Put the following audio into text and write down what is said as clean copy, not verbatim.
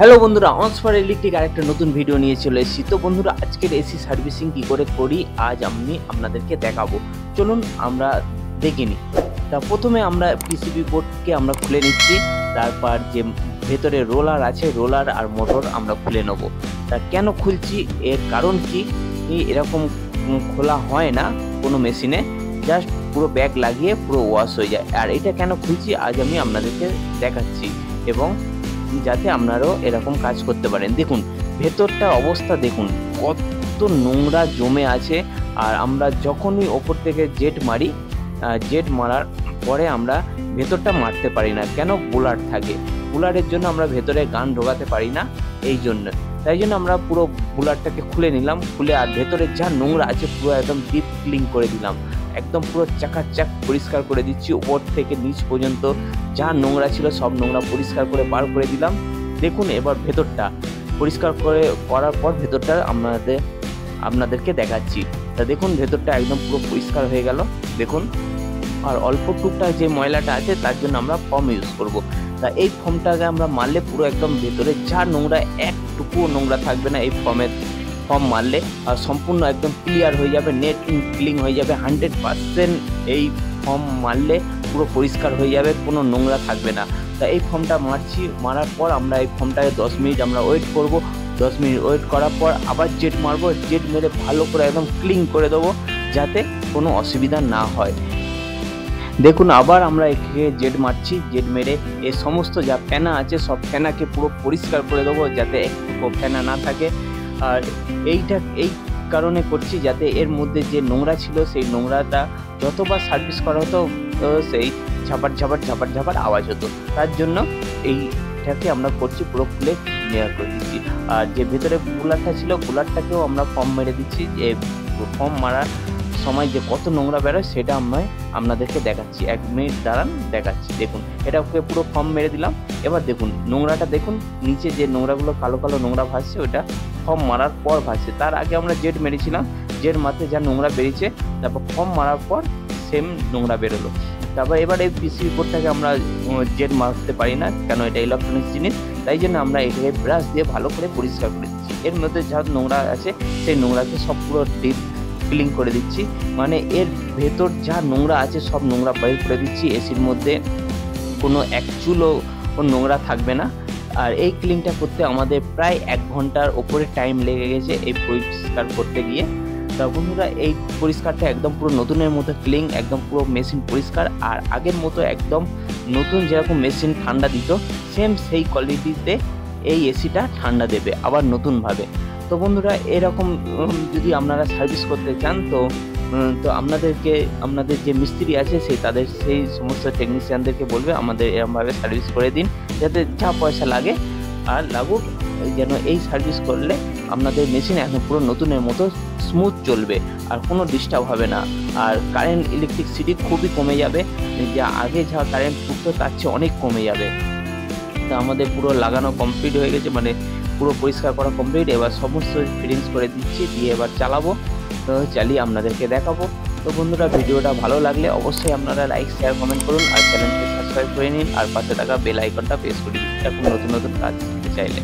Hello বন্ধুরা, অনস্পার electric আরেকটা নতুন ভিডিও নিয়ে চলে এসেছি। তো বন্ধুরা, আজকের এসি সার্ভিসিং কি করে করি আজ আমি আপনাদেরকে দেখাবো। চলুন আমরা দেখে নিই। তা প্রথমে আমরা পিসিবি বোর্ডকে আমরা খুলে নিচ্ছি। তারপর যে ভেতরে রোলার আছে, রোলার আর মোটর আমরা খুলে নেব। তা কেন খুলছি, এর কারণ কি, এরকম খোলা হয় না কোনো মেশিনে, জাস্ট পুরো ব্যাগ লাগিয়ে পুরো ওয়াশ হয়ে যায়। আর এটা কেন খুলছি আজ আমি আপনাদেরকে দেখাচ্ছি, এবং যাতে আপনারাও এরকম কাজ করতে পারেন। দেখুন ভেতরটার অবস্থা, দেখুন কত নোংরা জমে আছে। আর আমরা যখনই ওপর থেকে জেট মারি, জেট মারার পরে আমরা ভেতরটা মারতে পারি না, কেন বুলার থাকে। বুলারের জন্য আমরা ভেতরে গান ঢোকাতে পারি না, এই জন্য। তাই জন্য আমরা পুরো বুলারটাকে খুলে নিলাম, খুলে আর ভেতরে যা নোংরা আছে পুরো একদম ডিপ ক্লিন করে দিলাম, একদম পুরো চাকাচাক পরিষ্কার করে দিচ্ছি। উপর থেকে নিচ পর্যন্ত যা নোংরা ছিল সব নোংরা পরিষ্কার করে বার করে দিলাম। দেখুন এবার ভেতরটা পরিষ্কার করার পর ভেতরটা আপনাদেরকে দেখাচ্ছি। তা দেখুন ভেতরটা একদম পুরো পরিষ্কার হয়ে গেল, দেখুন। আর অল্প টুকটাক যে ময়লাটা আছে তার জন্য আমরা ফর্ম ইউজ করব। তা এই ফর্মটাকে আমরা মারলে পুরো একদম ভেতরে যা নোংরা, একটুকুও নোংরা থাকবে না এই ফর্ম মারলে। আর সম্পূর্ণ একদম ক্লিয়ার হয়ে যাবে, নেট ক্লিন হয়ে যাবে 100%। এই ফর্ম মারলে পুরো পরিষ্কার হয়ে যাবে, কোনো নোংরা থাকবে না। তা এই ফর্মটা মারার পর আমরা এই ফর্মটাকে 10 মিনিট আমরা ওয়েট করব। 10 মিনিট ওয়েট করার পর আবার জেট মারবো, জেট মেরে ভালো করে একদম ক্লিন করে দেবো, যাতে কোনো অসুবিধা না হয়। দেখুন আবার আমরা একে জেট মারছি, জেট মেরে এই সমস্ত যা ফেনা আছে সব ফেনাকে পুরো পরিষ্কার করে দেবো, যাতে একটু ফেনা না থাকে। আর এই কারণে করছি যাতে এর মধ্যে যে নোংরা ছিল সেই নোংরাটা যতবার সার্ভিস করা হতো সেই ঝাপার ঝাপার আওয়াজ হতো। তার জন্য এইটাকে আমরা করছি, পুরো খুলে ক্লিয়ার করে দিচ্ছি। আর যে ভেতরে কুলারটা ছিল, কুলারটাকেও আমরা ফর্ম মেরে দিচ্ছি। যে ফর্ম মারার সময় যে কত নোংরা বেরোয় সেটা আপনাদেরকে দেখাচ্ছি। 1 মিনিট দাঁড়ান, দেখাচ্ছি। দেখুন এটাকে পুরো ফর্ম মেরে দিলাম। এবার দেখুন নোংরাটা, দেখুন নিচে যে নোংরাগুলো কালো কালো নোংরা ভাসছে, ওটা ফর্ম মারার পর ভাসছে। তার আগে আমরা জেট মেরেছিলাম, জেট মারতে যা নোংরা বেরিয়েছে, তারপর ফর্ম মারার পর সেম নোংরা বেরোলো। তারপর এবার এই পিসিবি বোর্ডটাকে আমরা জেট মারতে পারি না, কেন এটা ইলেকট্রনিক্স জিনিস। তাই জন্য আমরা এটাকে ব্রাশ দিয়ে ভালো করে পরিষ্কার করে দিচ্ছি। এর মধ্যে যা নোংরা আছে সেই নোংরাকে সব পুরো ডিপ ক্লিন করে দিচ্ছি, মানে এর ভেতর যা নোংরা আছে সব নোংরা বাইর করে দিচ্ছি। এসির মধ্যে কোনো এক চুলও নোংরা থাকবে না। আর এই ক্লিনটা করতে আমাদের প্রায় 1 ঘন্টার ওপরে টাইম লেগে গেছে এই পরিষ্কার করতে গিয়ে। তা বন্ধুরা, এই পরিষ্কারটা একদম পুরো নতুনের মতো ক্লিন, একদম পুরো মেশিন পরিষ্কার। আর আগের মতো একদম নতুন যেরকম মেশিন ঠান্ডা দিত, সেম সেই কোয়ালিটিতে এই এসিটা ঠান্ডা দেবে আবার নতুনভাবে। তো বন্ধুরা, এরকম যদি আপনারা সার্ভিস করতে চান তো আপনাদের যে মিস্ত্রি আছে তাদের সেই সমস্ত টেকনিশিয়ানদেরকে বলবে আমাদের এরকমভাবে সার্ভিস করে দিন, যাতে যা পয়সা লাগে আর লাগুক, যেন এই সার্ভিস করলে আপনাদের মেশিন এখন পুরো নতুনের মতো স্মুথ চলবে আর কোনো ডিস্টার্ব হবে না। আর কারেন্ট ইলেকট্রিসিটি খুবই কমে যাবে, যা আগে যা কারেন্ট ফুটতো তার চেয়ে অনেক কমে যাবে। তো আমাদের পুরো লাগানো কমপ্লিট হয়ে গেছে, মানে পুরো পরিষ্কার করা কমপ্লিট। এবার সমস্ত ফিটিংস করে দিচ্ছি, দিয়ে এবার চালাবো। তো চালিয়ে আপনাদেরকে দেখাবো। তো বন্ধুরা, ভিডিওটা ভালো লাগলে অবশ্যই আপনারা লাইক, শেয়ার, কমেন্ট করুন। আর চ্যানেলকে সাবস্ক্রাইব করে নিন, আর পাশে থাকা বেল আইকনটা প্রেস করে দিন এরকম নতুন কাজ শিখতে চাইলে।